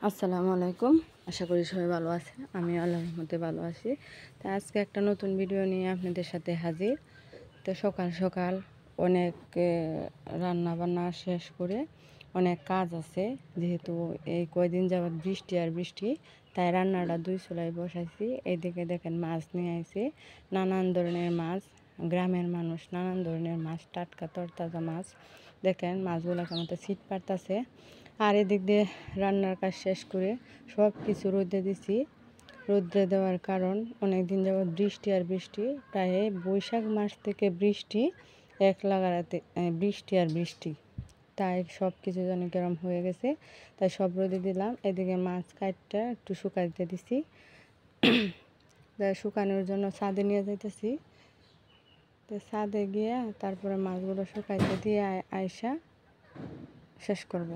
আসসালামু আলাইকুম। আশা করি সবাই ভালো আছেন। আমি আল্লাহর রহমতে ভালো আছি। তো আজকে একটা নতুন ভিডিও নিয়ে আপনাদের সাথে হাজির। তো সকাল সকাল অনেক রান্না বান্না শেষ করে অনেক কাজ আছে, যেহেতু এই কয়দিন যাবৎ বৃষ্টি আর বৃষ্টি, তাই রান্নাটা দুই চুলায় বসাইছি। এইদিকে দেখেন মাছ নিয়ে আইছি, নানান ধরনের মাছ। গ্রামের মানুষ নানান ধরনের মাছ, টাটকা তরতাজা মাছ। দেখেন মাছগুলো কেমন ছিট পারতাছে। আর এদিক দিয়ে রান্নার কাজ শেষ করে সব কিছু রোদে দিছি। রোদ্রে দেওয়ার কারণ অনেক দিন যাবৎ বৃষ্টি আর বৃষ্টি, প্রায় বৈশাখ মাস থেকে বৃষ্টি এক লাগাতে বৃষ্টি আর বৃষ্টি, তাই সব কিছু যেন গরম হয়ে গেছে, তাই সব রোদে দিলাম। এদিকে মাছ কাটটা একটু শুকাইতে দিছি, শুকানোর জন্য ছাদে নিয়ে যাইতেছি। তো ছাদে গিয়ে তারপরে মাছগুলো শুকাইতে দিয়ে আয়সা শেষ করব।